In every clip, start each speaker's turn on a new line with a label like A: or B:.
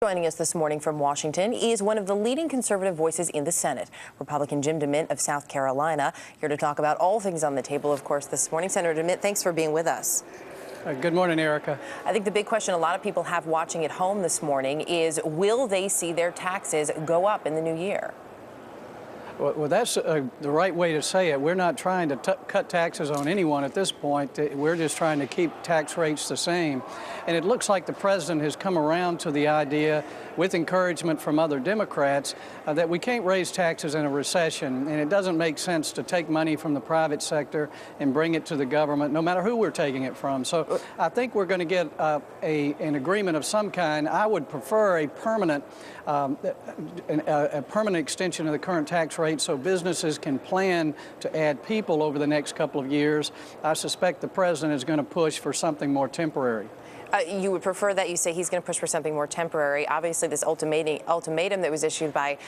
A: Joining us this morning from Washington is one of the leading conservative voices in the Senate, Republican Jim DeMint of South Carolina, here to talk about all things on the table, of course, this morning. Senator DeMint, thanks for being with us.
B: Good morning, Erica.
A: I think the big question a lot of people have watching at home this morning is, will they see their taxes go up in the new year?
B: Well, that's the right way to say it. We're not trying to cut taxes on anyone at this point. We're just trying to keep tax rates the same. And it looks like the president has come around to the idea, with encouragement from other Democrats, that we can't raise taxes in a recession. And it doesn't make sense to take money from the private sector and bring it to the government, no matter who we're taking it from. So I think we're going to get an agreement of some kind. I would prefer a permanent extension of the current tax rate so businesses can plan to add people over the next couple of years. I suspect the president is going to push for something more temporary.
A: You would prefer that? You say he's going to push for something more temporary. Obviously, this ultimatum that was issued by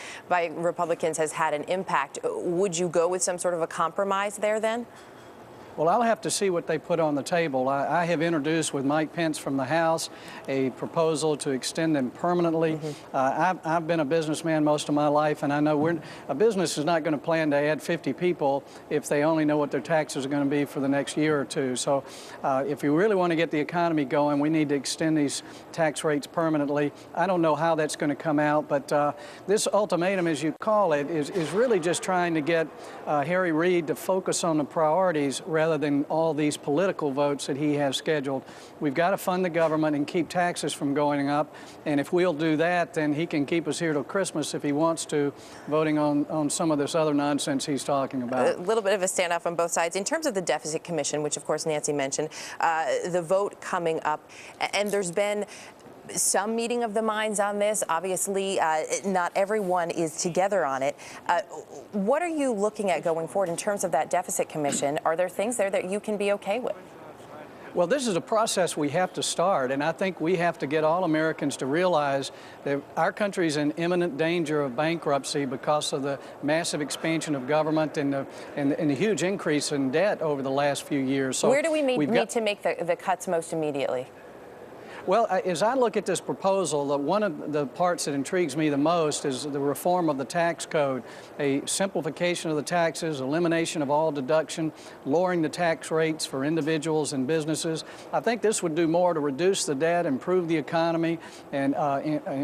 A: Republicans has had an impact. Would you go with some sort of a compromise there then?
B: Well, I'll have to see what they put on the table. I have introduced with Mike Pence from the House a proposal to extend them permanently. I've been a businessman most of my life, and I know a business is not going to plan to add 50 people if they only know what their taxes are going to be for the next year or two. So if you really want to get the economy going, we need to extend these tax rates permanently. I don't know how that's going to come out, but this ultimatum, as you call it, is really just trying to get Harry Reid to focus on the priorities rather than all these political votes that he has scheduled. We've got to fund the government and keep taxes from going up. And if we'll do that, then he can keep us here till Christmas if he wants to, voting on some of this other nonsense he's talking about.
A: A little bit of a standoff on both sides. In terms of the Deficit Commission, which of course Nancy mentioned, the vote coming up, and there's been some meeting of the minds on this. Obviously, not everyone is together on it. What are you looking at going forward in terms of that Deficit Commission? Are there things there that you can be okay with?
B: Well, this is a process we have to start, and I think we have to get all Americans to realize that our country is in imminent danger of bankruptcy because of the massive expansion of government and the huge increase in debt over the last few years. So
A: where do we need to make the cuts most immediately?
B: Well, as I look at this proposal, one of the parts that intrigues me the most is the reform of the tax code, a simplification of the taxes, elimination of all deduction, lowering the tax rates for individuals and businesses. I think this would do more to reduce the debt, improve the economy, and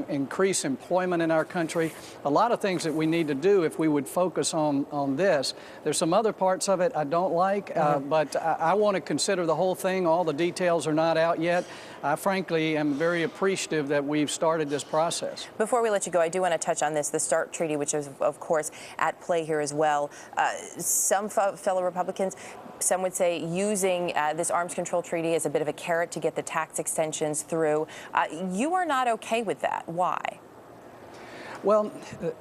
B: increase employment in our country. A lot of things that we need to do if we would focus on this. There's some other parts of it I don't like, but I want to consider the whole thing. All the details are not out yet. I frankly am very appreciative that we've started this process.
A: Before we let you go, I do want to touch on this, the START treaty, which is, of course, at play here as well. Some fellow Republicans, some would say, using this arms control treaty as a bit of a carrot to get the tax extensions through. You are not okay with that. Why?
B: Well,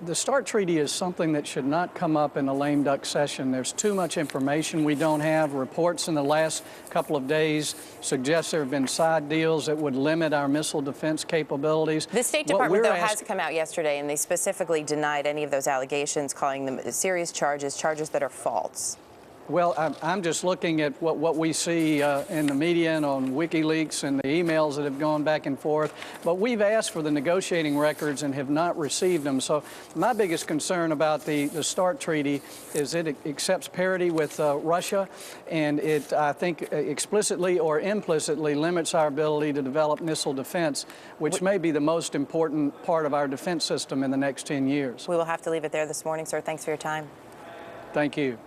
B: the START treaty is something that should not come up in a lame duck session. There's too much information we don't have. Reports in the last couple of days suggest there have been side deals that would limit our missile defense capabilities.
A: The State Department, though, has come out yesterday, and they specifically denied any of those allegations, calling them serious charges that are false.
B: Well, I'm just looking at what we see in the media and on WikiLeaks and the emails that have gone back and forth. But we've asked for the negotiating records and have not received them. So my biggest concern about the START treaty is it accepts parity with Russia, and it, I think, explicitly or implicitly limits our ability to develop missile defense, which may be the most important part of our defense system in the next 10 years.
A: We will have to leave it there this morning, sir. Thanks for your time.
B: Thank you.